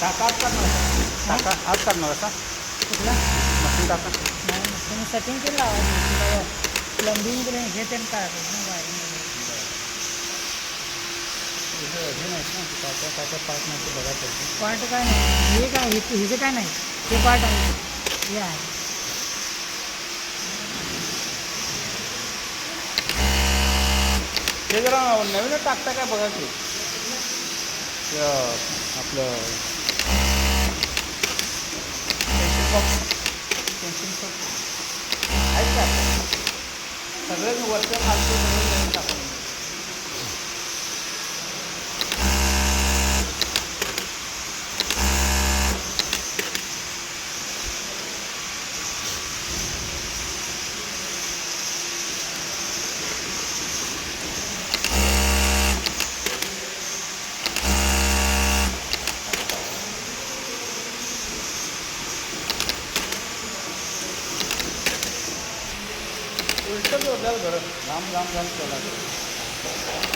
टाका आज करणार टाका आज करणार असा कुठला मशीन टाका नाही तुम्ही सेटिंग केलं लावायची प्लंबिंग हे ते काय वायरिंग हे नाहीत ना काय काय पार्ट नाही ते बघायला पाहिजे. पार्ट काय नाही हे काय हिचं काय नाही ते पार्ट आहे हे आहे ते जरा नवीनच टाकता काय बघा की आपलं पेन्सिल बॉक्स आहेत का सगळे वरच्या खालचे सगळे नवीन टाका. उलटं जोडल्यावर बरं लांब लांब लांब चला